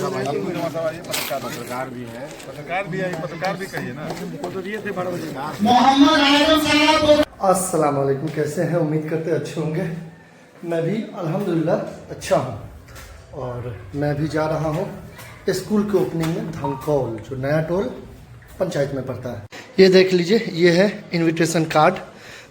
पत्रकार भी है, पत्रकार भी कहिए ना। तो दिए थे 12 बजे। अस्सलाम वालेकुम, कैसे हैं? उम्मीद करते अच्छे होंगे। मैं भी अल्हम्दुलिल्लाह अच्छा हूँ। और मैं भी जा रहा हूँ स्कूल के ओपनिंग में धनकौल, जो नया टोल पंचायत में पड़ता है। ये देख लीजिए, ये है इनविटेशन कार्ड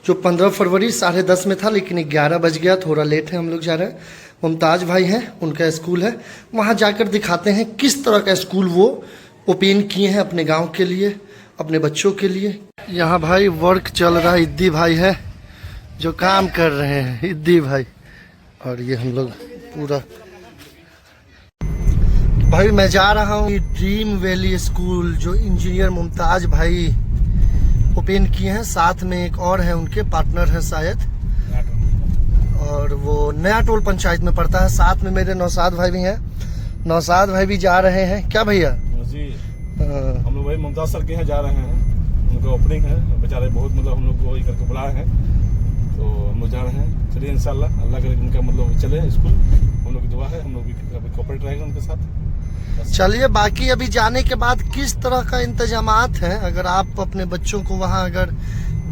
जो 15 फरवरी 10:30 में था, लेकिन 11 बज गया, थोड़ा लेट है। हम लोग जा रहे हैं, मुमताज़ भाई हैं, उनका स्कूल है, वहाँ जाकर दिखाते हैं किस तरह का स्कूल वो ओपन किए हैं अपने गांव के लिए, अपने बच्चों के लिए। यहाँ भाई वर्क चल रहा है, इद्दी भाई है जो काम कर रहे हैं, इद्दी भाई। और ये हम लोग पूरा भाई, मैं जा रहा हूँ ड्रीम वैली स्कूल जो इंजीनियर मुमताज़ भाई ओपन किए हैं, साथ में एक और है, उनके पार्टनर है शायद, और वो नया टोल पंचायत में पड़ता है। साथ में मेरे नौशाद भाई भी हैं, नौशाद भाई भी जा रहे हैं। क्या भैया जी? हम लोग भाई मुमताज़ सर के यहाँ जा रहे हैं, उनका ओपनिंग है। बेचारे बहुत मतलब हम लोग को ये करके बुलाए हैं, तो हम लोग जा रहे हैं। चलिए इंशाल्लाह अल्लाह करे उनका मतलब चले स्कूल, हम लोग की दुआ है, हम लोग भी कोऑपरेट रहेंगे उनके साथ। चलिए, बाकी अभी जाने के बाद किस तरह का इंतजामात हैं, अगर आप अपने बच्चों को वहाँ अगर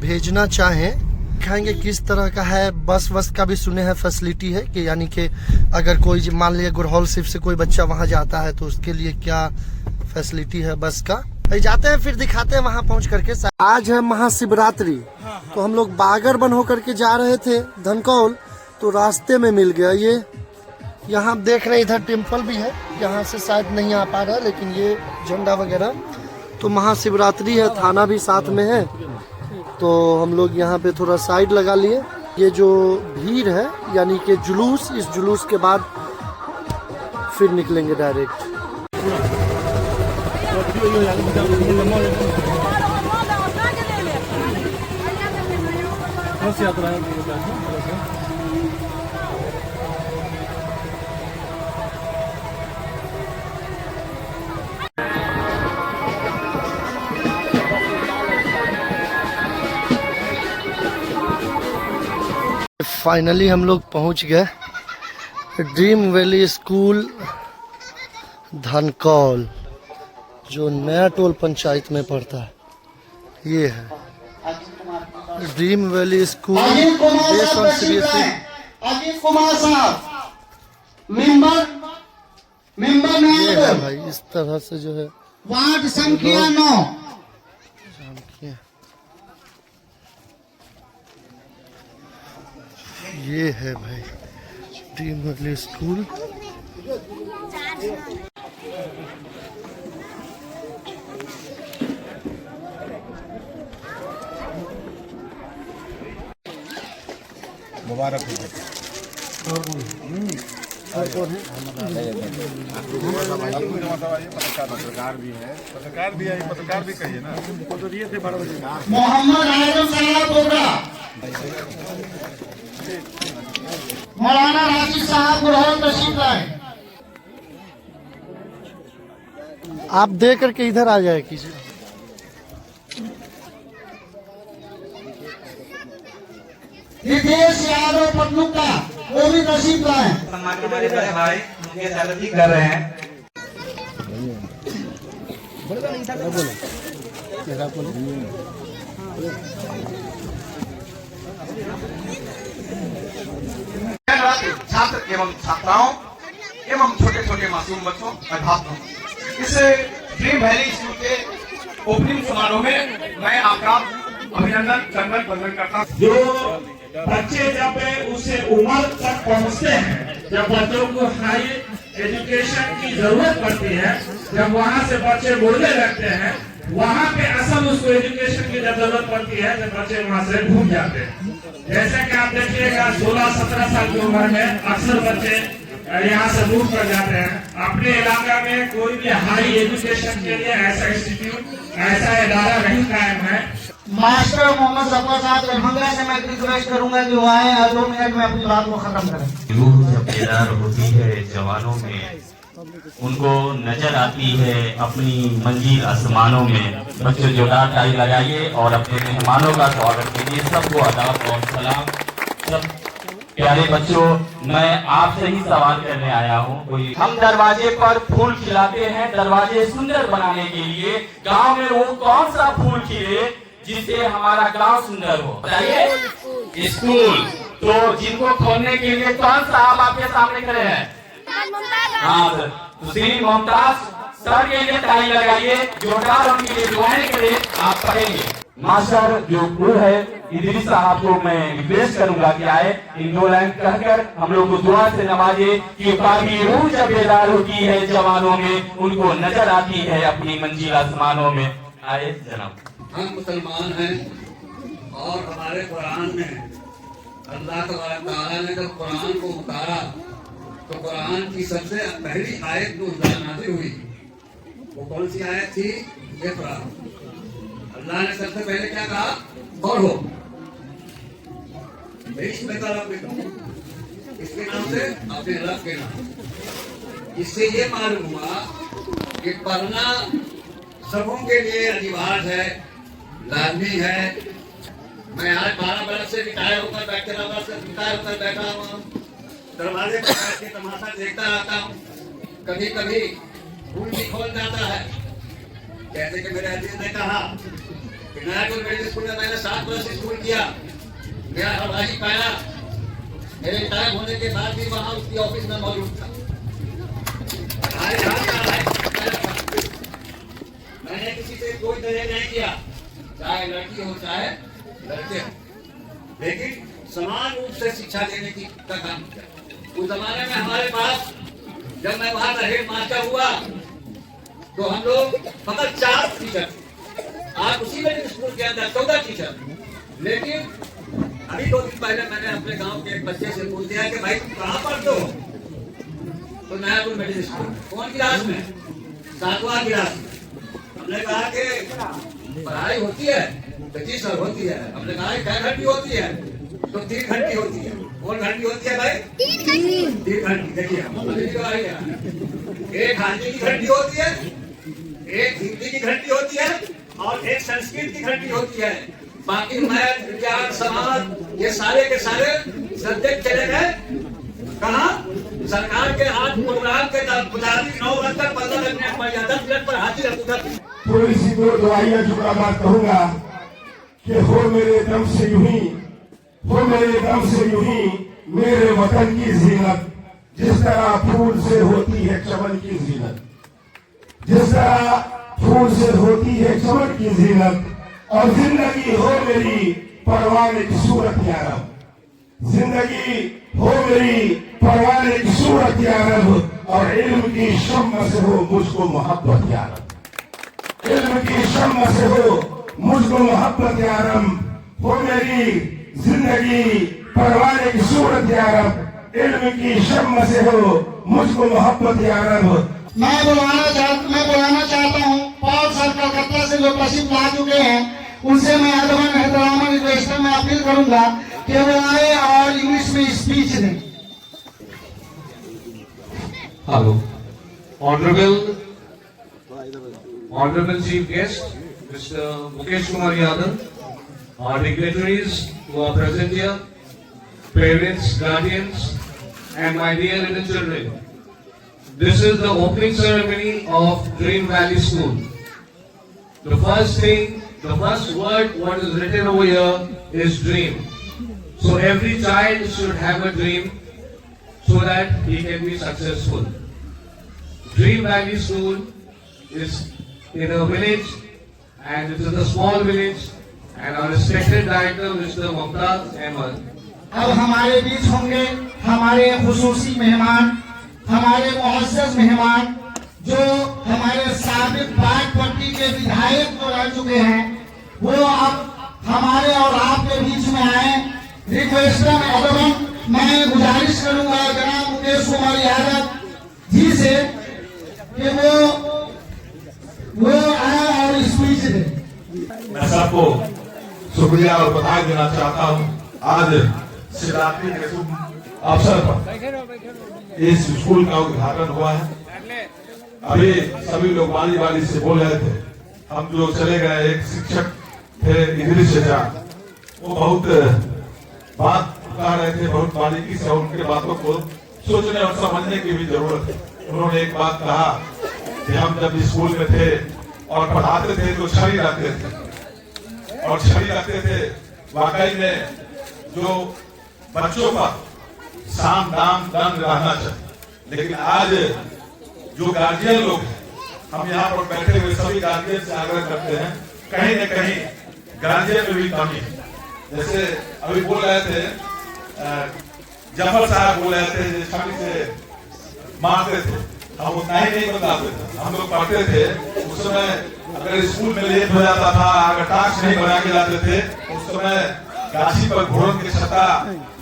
भेजना चाहें, दिखाएंगे किस तरह का है। बस का भी सुने हैं फैसिलिटी है कि यानी कि अगर कोई मान लिया गुरहौल सिर्फ से कोई बच्चा वहाँ जाता है तो उसके लिए क्या फैसिलिटी है बस का। जाते हैं फिर दिखाते हैं वहाँ पहुँच करके। आज है महाशिवरात्रि, तो हम लोग बागरबन होकर के जा रहे थे धनकौल, तो रास्ते में मिल गया ये। यहाँ देख रहे हैं इधर टेम्पल भी है, यहाँ से शायद नहीं आ पा रहा है, लेकिन ये झंडा वगैरह। तो महाशिवरात्रि है, थाना भी साथ में है, तो हम लोग यहाँ पे थोड़ा साइड लगा लिए। ये जो भीड़ है यानी कि जुलूस, इस जुलूस के बाद फिर निकलेंगे डायरेक्ट। फाइनली हम लोग पहुंच गए ड्रीम वैली स्कूल धनकौल, जो नया टोल पंचायत में पड़ता है। ये है dream valley school based on CBSE. Ajit Kumar साहब मेंबर ये है भाई, इस तरह से जो है वार्ड संख्या 9। ये है भाई ड्रीम वैली स्कूल। मुबारक हो। पत्रकार भी कहिए ना। तो दिए थे 12 बजे। मोहम्मद आजम साहब बोबरा, मौलाना राशिद साहब गुरहौल तशरीफ लाए। आप दे करके इधर आ जाए कीजिए। नितेश यादव पटनुका, वो भी तशरीफ लाए। हमारे बड़े भाई उनके सेलिब्रेटी कर रहे हैं। छात्र एवं छात्राओं एवं छोटे छोटे मासूम बच्चों, अध्यापकों, इस ड्रीम वैली स्कूल के ओपनिंग समारोह में मैं आपका अभिनंदन चंदन वंदन करता हूँ। जो बच्चे जब उस उम्र तक पहुँचते हैं, जब बच्चों को हाई एजुकेशन की जरूरत पड़ती है, जब वहाँ से बच्चे बोलने लगते हैं, वहाँ पे असल उसको एजुकेशन की जब जरूरत पड़ती है, जब बच्चे वहाँ से भूल जाते हैं। जैसे कि आप देखिएगा 16-17 साल की उम्र में अक्सर बच्चे यहाँ से दूर कर जाते हैं। अपने इलाका में कोई भी हाई एजुकेशन के लिए ऐसा इंस्टीट्यूट, ऐसा इदारा नहीं कायम है। मास्टर मोहम्मद जफर साहब दरभंगा से मैं रिक्वेस्ट करूंगा कि वो आए और 2 मिनट में अपनी बात को खत्म करें। रूह जब बेदार होती है जवानों में, उनको नजर आती है अपनी मंजिल आसमानों में। बच्चों जोरदार ताली लगाइए और अपने मेहमानों का स्वागत कीजिए। सबको आदाब और सलाम। सब प्यारे बच्चों, मैं आपसे ही सवाल करने आया हूँ। कोई हम दरवाजे पर फूल खिलाते हैं दरवाजे सुंदर बनाने के लिए। गांव में वो कौन सा फूल खिले जिससे हमारा गांव सुंदर हो? बताइए। स्कूल। तो जिनको खोलने के लिए कौन सा आप आपके सामने खड़े हैं? हाँ सर, तो श्री मुमताज सर के लिए ताली लगाइए, जोरदार उनके लिए दुआएं करें। आप पढ़ेंगे। मास्टर जो गुरु है इदरीस साहब को मैं रिक्वेस्ट करूंगा कि आए, इन 2 लाइन कहकर हम लोग को दुआ से नवाजे कि बाकी रूह जब बेदार होती है जवानों में, उनको नजर आती है अपनी मंजिल आसमानों में। आए जनाब। हम मुसलमान हैं और हमारे कुरान में अल्लाह तआला ने जब कुरान को उतारा तो कुरान की सबसे पहली आयत जो नाज़िल हुई वो कौन सी आयत थी? इक़रा। अल्लाह ने सबसे पहले क्या कहा? पढ़ो। इसके नाम से अपने रब के नाम। इससे ये मालूम हुआ कि पढ़ना सबों के लिए अनिवार्य है, लाजमी है। मैं आज 12 बरस से रिटायर होकर बैठा हुआ हूँ, दरवाजे पर बैठ के तमाशा देखता रहता हूँ। कभी कभी फूल भी खोल जाता है। जैसे कि मेरे अजीज ने कहा कि नायरपुर मिडिल स्कूल में मैंने 7 वर्ष स्कूल किया, मेरा हवाई पाया। मेरे रिटायर होने के बाद भी वहाँ उसकी ऑफिस में मौजूद था। मैंने किसी से कोई दहेज नहीं किया, चाहे लड़की हो चाहे लड़के हो, लेकिन समान रूप से शिक्षा देने की काम किया। उस जमाने में हमारे पास जब मैं वहां का हेड मास्टर हुआ तो हम लोग फकत 4 टीचर थे। आज उसी में स्कूल के अंदर 14 टीचर। लेकिन अभी 2 दिन पहले मैंने अपने गांव के एक बच्चे से पूछ दिया कि भाई तुम कहाँ पढ़ते हो? तो नायरपुर मिडिल स्कूल। कौन क्लास में? 7वां क्लास में। हमने कहा कि पढ़ाई होती है? तो जी सर होती है। हमने कहा क्या घंटी होती है? तो 3 घंटी होती है। कौन घंटी होती है भाई? 3 घंटी। देखिए एक हिंदी की घंटी होती है, एक हिंदी की घंटी होती है और एक संस्कृत की घंटी होती है। बाकी मैथ, विज्ञान, समाज ये सारे के सारे सब्जेक्ट चले गए कहाँ? सरकार के हाथ प्रोग्राम के गुजारी 9 बजे तक 15 मिनट पर या 10 मिनट पर हाजिर है। थोड़ी सी 2 दुआइयां जुड़ा बात कहूंगा कि हो मेरे दम से यूं ही, हो मेरे दम से यूं ही मेरे वतन की जीनत, जिस तरह फूल से होती है चमन की जीनत, जिस तरह फूल से होती है चमन की जीनत, और जिंदगी हो मेरी परवाने की सूरत यारब, जिंदगी हो मेरी परवाने की सूरत यारब, और इल्म की शम्म से हो मुझको मोहब्बत यारब, इल्म की शम्म से हो मुझको मोहब्बत यारब, हो मेरी जिंदगी परवाने की सूरत यारब, इल्म की शम्म से हो मुझको मोहब्बत यारब। मैं बुलाना चाहता हूँ पॉल सर कलकत्ता से जो तशरीफ ला चुके हैं, उनसे मैं अदबन एहतरामन रिक्वेस्ट में अपील करूंगा कि वो आए और इंग्लिश में स्पीच दें। Hello, Honorable Chief Guest, Mr. Mukesh Kumar Yadav, our dignitaries who are present here, parents, guardians, and my dear little children. This is the opening ceremony of Dream Valley School. The first word what is written over here is dream. So every child should have a dream so that he can be successful. Dream Valley School is in a village, and it is a small village, and our respected director Mr. Mumtaz Ahmed. अब हमारे बीच होंगे हमारे खुसूसी मेहमान, हमारे मुअज़्ज़ज़ मेहमान जो हमारे साबिक बागपट्टी के विधायक जो रह चुके हैं, वो अब हमारे और आपके बीच में आए। रिक्वेस्ट मैं गुजारिश करूंगा जनाब मुकेश कुमार यादव जी से कि वो आए और स्पीच दे। मैं सबको शुक्रिया और बधाई देना चाहता हूँ। आज शिवरात्रि के शुभ अवसर पर इस स्कूल का उद्घाटन हुआ है। अभी सभी लोग वाली से बोल रहे थे, हम जो चले गए एक शिक्षक थे इदरीस चाचा, वो बहुत बात कह रहे थे बहुत बारीकी से, उनके बातों को सोचने और समझने की भी जरूरत है। उन्होंने एक बात कहा कि हम जब स्कूल में थे और पढ़ाते थे तो छड़ी रखते थे और छड़ी रखते थे। वाकई में जो बच्चों का साम दाम दंड रहना चाहिए, लेकिन आज जो गार्जियन लोग हैं, हम यहाँ पर बैठे हुए सभी गार्जियन से आग्रह करते हैं, कहीं न कहीं गार्जियन में भी कमी है। जैसे अभी बोल रहे थे जफर साहब बोल रहे थे छड़ी से मारते थे, हम उतना ही नहीं बताते थे। हम लोग पढ़ते थे उस समय, अगर स्कूल में लेट हो जाता था, अगर टास्क नहीं बना के जाते थे, उस समय गाछी पर घोड़न की छत्ता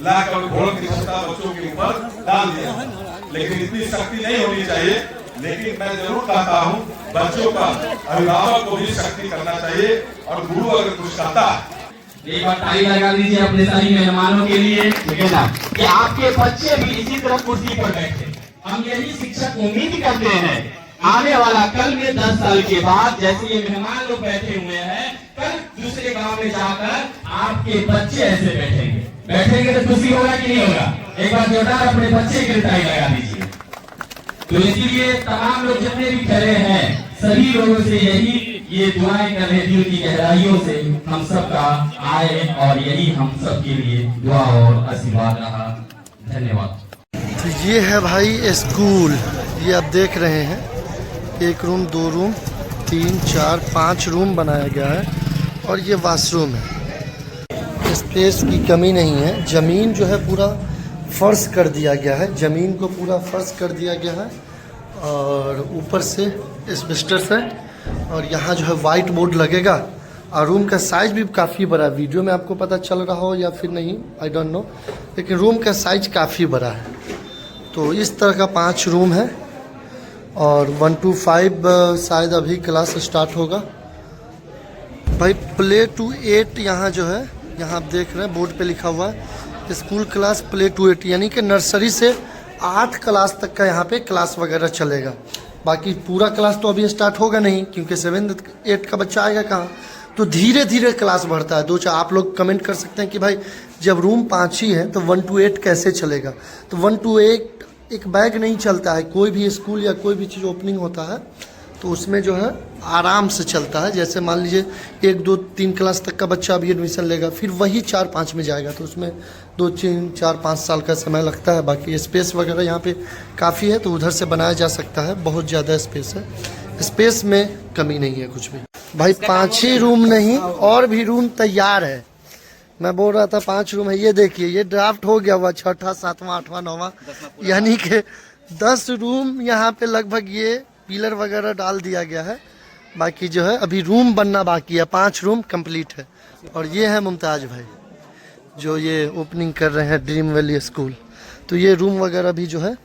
लाकर घोड़न की छत्ता बच्चों के ऊपर डाल दिया। लेकिन इतनी शक्ति नहीं होनी चाहिए। लेकिन मैं जरूर कहता हूँ बच्चों का अभिभावक को भी शक्ति करना चाहिए, और गुरु अगर कुछ कहता है, एक बार ताली लगा दीजिए अपने सभी मेहमानों के लिए, ठीक है ना, कि आपके बच्चे भी इसी तरह कुर्सी पर बैठे। हम यही शिक्षक उम्मीद करते हैं आने वाला कल में 10 साल के बाद जैसे ये मेहमान लोग बैठे हुए हैं, कल दूसरे गांव में जाकर आपके बच्चे ऐसे बैठेंगे तो खुशी होगा कि नहीं होगा? एक बार जोरदार अपने बच्चे के लिए ताली लगा दीजिए। तो इसीलिए तमाम लोग जितने भी खड़े हैं, सभी लोगों से यही ये दुआएं कर रहे दिल की गहराइयों से हम सबका आए, और यही हम सब के लिए दुआ और आशीर्वाद रहा। धन्यवाद। तो ये है भाई स्कूल, ये आप देख रहे हैं, 1 रूम 2 रूम 3 4 5 रूम बनाया गया है, और ये वॉशरूम है। स्पेस की कमी नहीं है। ज़मीन जो है पूरा फर्श कर दिया गया है, ज़मीन को पूरा फर्श कर दिया गया है, और ऊपर से एस्बेस्टस है, और यहाँ जो है वाइट बोर्ड लगेगा। और रूम का साइज़ भी काफ़ी बड़ा है, वीडियो में आपको पता चल रहा हो या फिर नहीं, आई डोंट नो, लेकिन रूम का साइज़ काफ़ी बड़ा है। तो इस तरह का 5 रूम है, और 1 to 5 शायद अभी क्लास स्टार्ट होगा। भाई प्ले टू 8 यहाँ जो है, यहाँ आप देख रहे हैं बोर्ड पे लिखा हुआ है स्कूल क्लास प्ले टू 8, यानी कि नर्सरी से 8 क्लास तक का यहाँ पे क्लास वगैरह चलेगा। बाकी पूरा क्लास तो अभी स्टार्ट होगा नहीं, क्योंकि 7 8 का बच्चा आएगा कहाँ। तो धीरे धीरे क्लास बढ़ता है। 2 आप लोग कमेंट कर सकते हैं कि भाई जब रूम 5 ही है तो 1 to 8 कैसे चलेगा। तो 1 to 8 एक बैग नहीं चलता है। कोई भी स्कूल या कोई भी चीज़ ओपनिंग होता है तो उसमें जो है आराम से चलता है। जैसे मान लीजिए 1 2 3 क्लास तक का बच्चा अभी एडमिशन लेगा, फिर वही 4 5 में जाएगा, तो उसमें 2 3 4 5 साल का समय लगता है। बाकी स्पेस वगैरह यहाँ पे काफ़ी है, तो उधर से बनाया जा सकता है, बहुत ज़्यादा स्पेस है, स्पेस में कमी नहीं है कुछ भी। भाई 5 ही रूम नहीं, और भी रूम तैयार है। मैं बोल रहा था 5 रूम है, ये देखिए ये ड्राफ्ट हो गया हुआ 6वां 7वां 8वां 9वां, यानी कि 10 रूम यहाँ पे लगभग ये पिलर वगैरह डाल दिया गया है। बाकी जो है अभी रूम बनना बाकी है, 5 रूम कंप्लीट है। और ये है मुमताज भाई जो ये ओपनिंग कर रहे हैं ड्रीम वैली स्कूल। तो ये रूम वगैरह भी जो है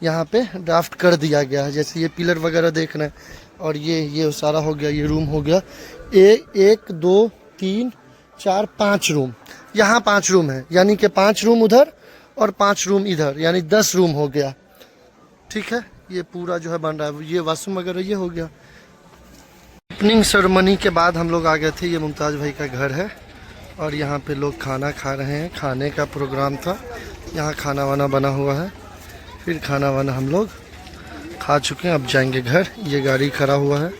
यहाँ पे ड्राफ्ट कर दिया गया है, जैसे ये पिलर वगैरह देख रहे हैं, और ये सारा हो गया, ये रूम हो गया। 1 2 3 4 5 रूम, यहाँ 5 रूम है, यानी कि 5 रूम उधर और 5 रूम इधर, यानी 10 रूम हो गया। ठीक है, ये पूरा जो है बन रहा है। ये वॉशरूम वगैरह ये हो गया। ओपनिंग सेरेमनी के बाद हम लोग आ गए थे, ये मुमताज भाई का घर है, और यहाँ पे लोग खाना खा रहे हैं। खाने का प्रोग्राम था, यहाँ खाना वाना बना हुआ है, फिर खाना वाना हम लोग खा चुके हैं। अब जाएंगे घर। ये गाड़ी खड़ा हुआ है,